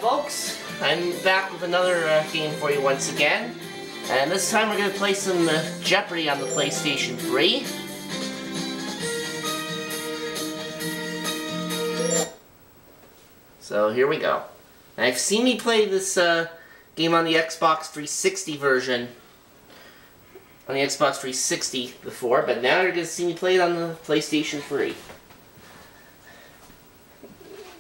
folks, I'm back with another game for you once again. And this time we're going to play some Jeopardy on the PlayStation 3. So here we go. Now, I've seen me play this game on the Xbox 360 version, on the Xbox 360 before, but now you're going to see me play it on the PlayStation 3.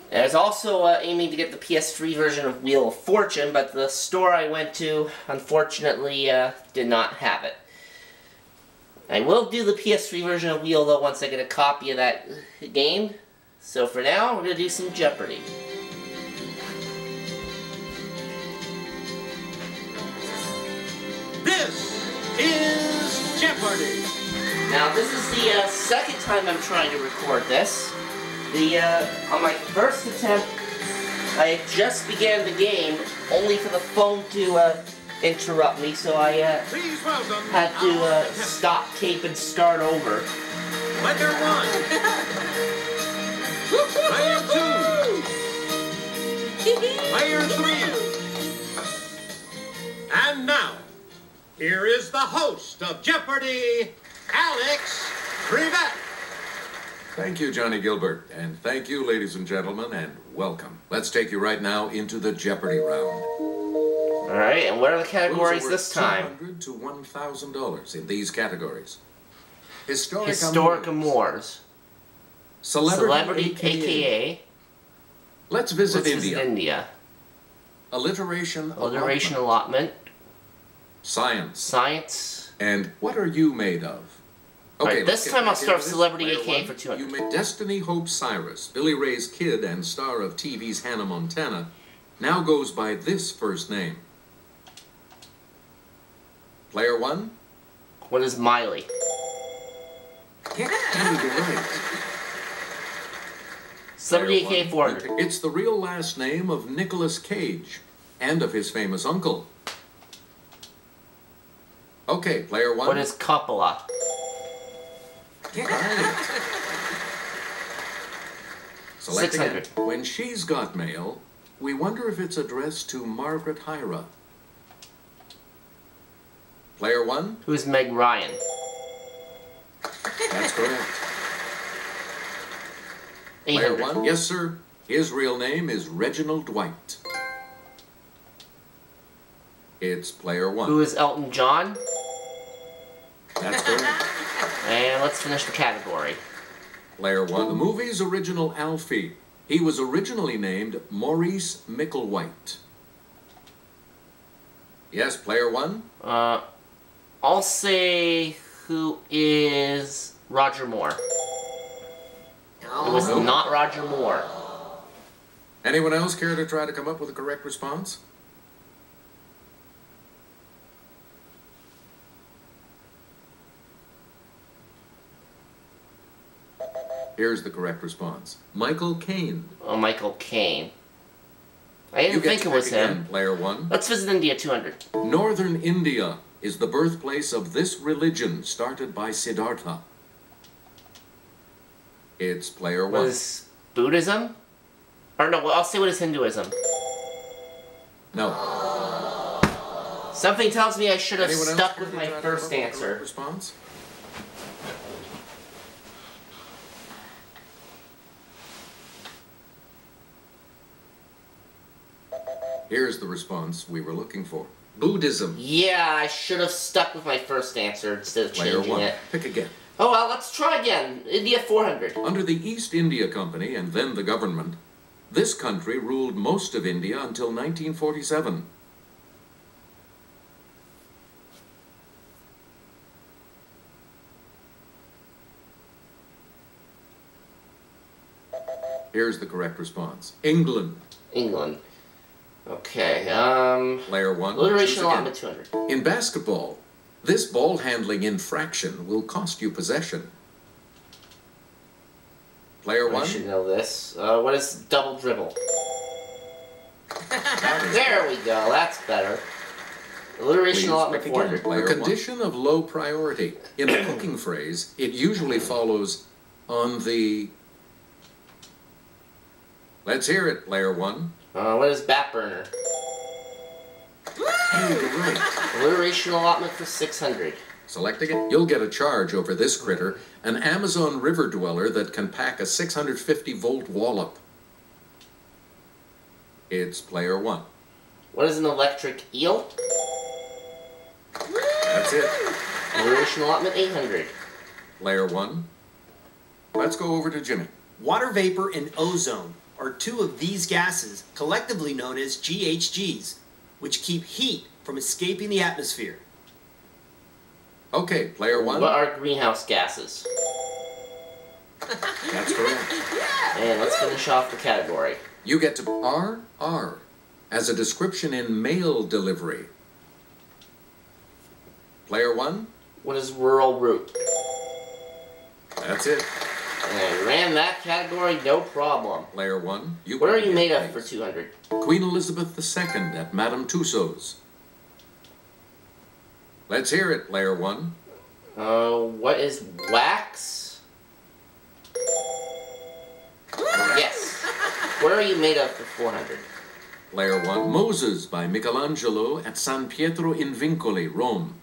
I was also aiming to get the PS3 version of Wheel of Fortune, but the store I went to, unfortunately, did not have it. I will do the PS3 version of Wheel, though, once I get a copy of that game. So for now, we're going to do some Jeopardy! This is Jeopardy! Now, this is the second time I'm trying to record this. On my first attempt, I just began the game, only for the phone to interrupt me, so I had to stop tape and start over. Player 1. Player 2. Player 3. And now, here is the host of Jeopardy, Alex Trevette. Thank you, Johnny Gilbert, and thank you, ladies and gentlemen, and welcome. Let's take you right now into the Jeopardy round. Alright, and what are the categories this time? $200 to $1,000 in these categories. Historic amours. Celebrity, aka. Let's visit India. Alliteration Alliteration allotment. Science. Science. And what are you made of? Okay, this time I'll start with Celebrity AKA for 200. You made Destiny Hope Cyrus, Billy Ray's kid and star of TV's Hannah Montana, now goes by this first name. Player 1? What is Miley? You're right. Celebrity AKA 400. It's the real last name of Nicolas Cage and of his famous uncle. Okay, Player 1. What is Coppola? Right. Select 600. again. When she's got mail, we wonder if it's addressed to Margaret Hyra. Player 1? Who is Meg Ryan? That's correct. 800. Player 1? Yes, sir. His real name is Reginald Dwight. It's Player 1. Who is Elton John? That's correct. And let's finish the category. Player 1. The movie's original Alfie. He was originally named Maurice Micklewhite. Yes, Player 1? I'll say who is Roger Moore. It was not Roger Moore. Anyone else care to try to come up with a correct response? Here's the correct response. Michael Caine. Oh, Michael Caine. I didn't think it was him. Player 1. Let's visit India 200. Northern India is the birthplace of this religion started by Siddhartha. It's Player 1. What is Buddhism? Or no, I'll say what is Hinduism. No. Something tells me I should have Anyone stuck else with my first answer. Response? Here's the response we were looking for. Buddhism. Yeah, I should have stuck with my first answer instead of Player changing 1. it. Pick again. Oh well, let's try again. India 400. Under the East India Company and then the government, this country ruled most of India until 1947. Here's the correct response. England. England. Okay, Player 1. alliteration allotment 200. In basketball, this ball handling infraction will cost you possession. Player 1. I should know this. What is double dribble? There we go, that's better. Alliteration allotment 400. A condition of low priority. In a cooking phrase, it usually follows on the Let's hear it, player one. What is bat burner? Hey, you're right. Alliteration allotment for 600. Selecting it, you'll get a charge over this critter, an Amazon river dweller that can pack a 650-volt wallop. It's player one. What is an electric eel? That's it. Alliteration allotment 800. Player one. Let's go over to Jimmy. Water vapor and ozone are two of these gases, collectively known as GHGs, which keep heat from escaping the atmosphere. Okay, player one. What are greenhouse gases? That's correct. And let's finish off the category. You get to RR as a description in mail delivery. Player one. What is rural route? That's it. And I ran that category, no problem. Player one. What are you made of for 200? Queen Elizabeth II at Madame Tussauds. Let's hear it, player one. What is wax? Yes. What are you made of for 400? Player one. Moses by Michelangelo at San Pietro in Vincoli, Rome.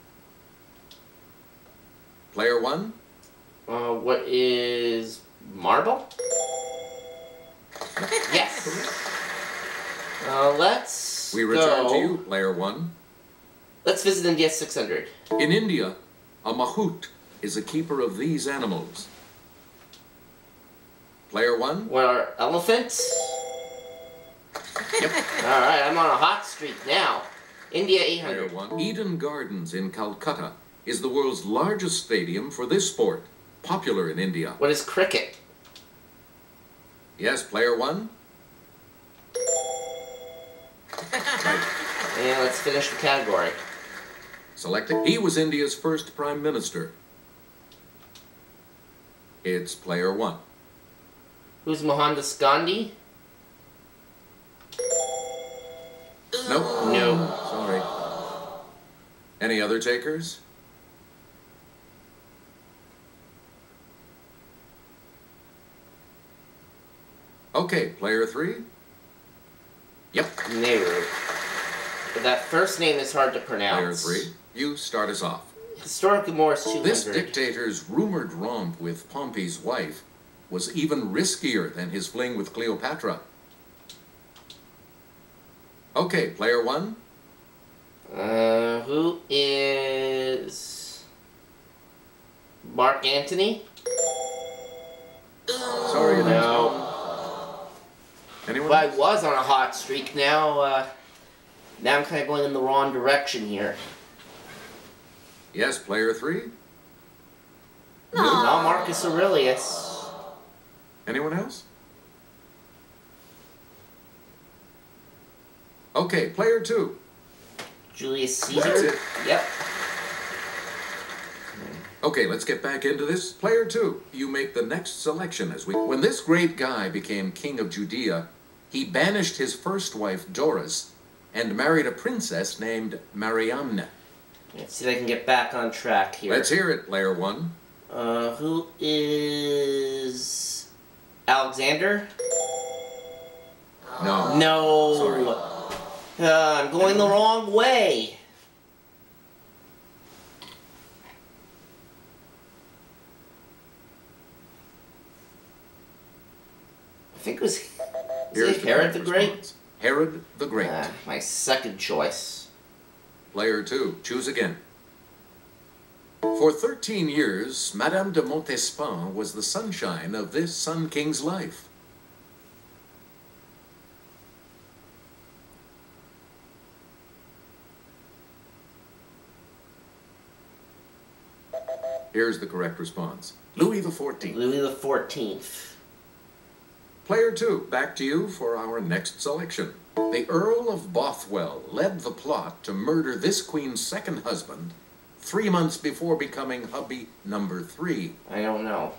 Player one. What is marble? Yes. Let's We return go. to you, player one. Let's visit India 600. In India, a mahout is a keeper of these animals. Player one. What are elephants? Yep. Alright, I'm on a hot streak now. India Player 800. one. Eden Gardens in Calcutta is the world's largest stadium for this sport, popular in India. What is cricket? Yes, player one. Right. And let's finish the category. Selecting. He was India's first prime minister. It's player one. Who's Mohandas Gandhi? Nope. No. Sorry. Any other takers? Okay, player three. Yep. Nehru. But that first name is hard to Player pronounce. three. You start us off. Historic Morris 200. This dictator's rumored romp with Pompey's wife was even riskier than his fling with Cleopatra. Okay, player one. Who is Mark Antony? Sorry, No. Anyone? Well, I was on a hot streak. Now, now I'm kind of going in the wrong direction here. Yes, player three. No, Marcus Aurelius. Anyone else? Okay, player two. Julius That's Caesar. it. Yep. Okay, let's get back into this. Player two, you make the next selection as we... When this great guy became king of Judea, he banished his first wife, Doris, and married a princess named Mariamne. Let's see if I can get back on track here. Let's hear it, player one. Who is Alexander? No. No. Sorry. I'm going the wrong way. I think it was Here's Herod the correct Great? response. Herod the Great. My second choice. Player two, choose again. For 13 years, Madame de Montespan was the sunshine of this Sun King's life. Here's the correct response. Louis XIV. Louis the 14th. Player two, back to you for our next selection. The Earl of Bothwell led the plot to murder this queen's second husband 3 months before becoming hubby number 3. I don't know.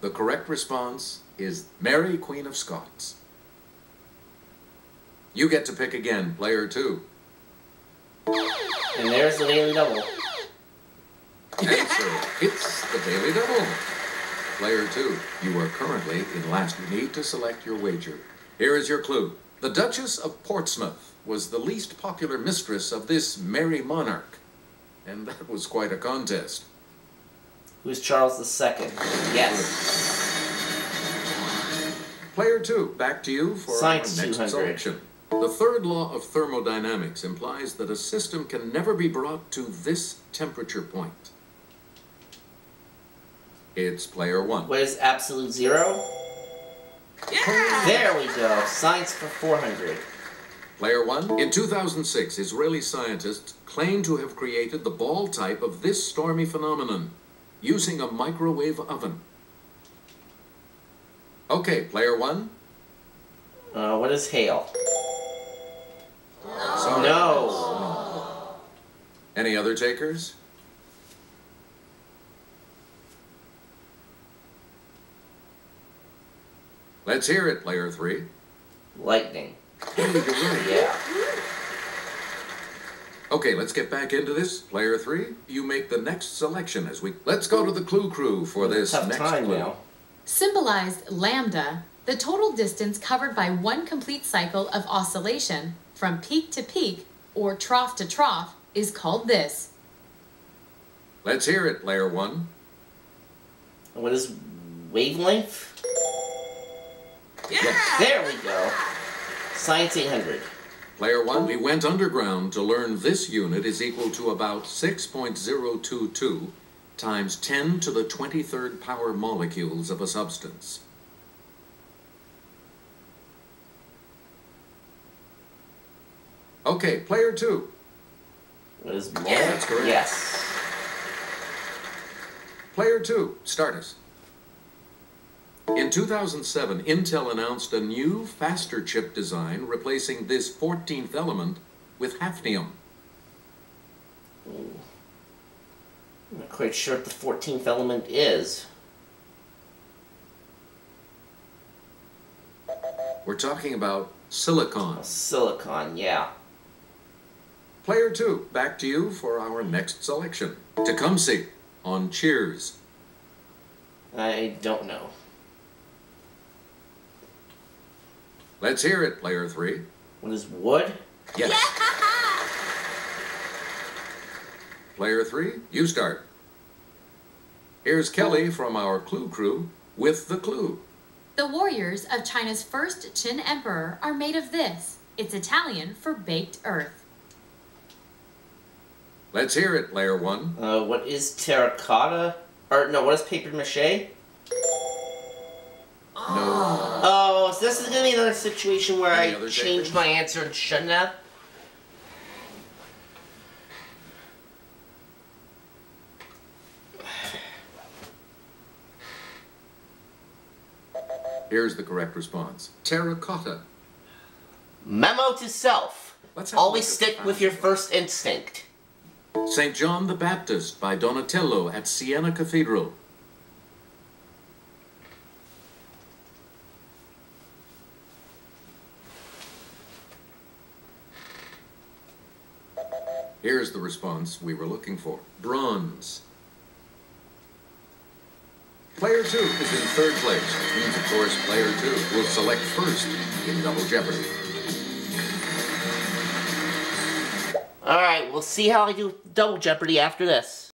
The correct response is Mary, Queen of Scots. You get to pick again, player two. And there's the Daily Double. Answer, it's the Daily Double. Player 2, you are currently in last. You need to select your wager. Here is your clue. The Duchess of Portsmouth was the least popular mistress of this merry monarch. And that was quite a contest. Who's Charles II? Yes. Player 2, back to you for Science our next 200. selection. The third law of thermodynamics implies that a system can never be brought to this temperature point. It's player 1. What is absolute zero? Yeah! There we go. Science for 400. Player 1. In 2006, Israeli scientists claimed to have created the ball type of this stormy phenomenon using a microwave oven. Okay, player 1. What is hail? Sorry. No. Any other takers? Let's hear it, player 3. Lightning. Hey, you're right. Yeah. Okay, let's get back into this. Player 3, you make the next selection as we... Let's go to the clue crew for this Tough next time clue. now. Symbolized lambda, the total distance covered by one complete cycle of oscillation from peak to peak or trough to trough is called this. Let's hear it, player 1. What is wavelength? Yeah! There we go. Science 800. Player 1, we went underground to learn this unit is equal to about 6.022 times 10 to the 23rd power molecules of a substance. Okay, player 2. What is mole? Yeah, that's correct. Yes. Player 2, start us. In 2007, Intel announced a new, faster chip design replacing this 14th element with hafnium. I'm not quite sure what the 14th element is. We're talking about silicon. Silicon, yeah. Player 2, back to you for our next selection. Tecumseh on Cheers. I don't know. Let's hear it, player 3. What is wood? Yes. Player 3, you start. Here's Kelly from our clue crew with the clue. The warriors of China's first Qin emperor are made of this. It's Italian for baked earth. Let's hear it, player 1. What is terracotta? Or, no, what is paper mache? No. Oh, so this is going to be another situation where Any I other changed takers? my answer and shouldn't have. Here's the correct response. Terracotta. Memo to self. Let's have a Always look at stick with your first instinct. St. John the Baptist by Donatello at Siena Cathedral. Here's the response we were looking for. Bronze. Player 2 is in third place, which means, of course, player 2 will select first in Double Jeopardy. Alright, we'll see how I do with Double Jeopardy after this.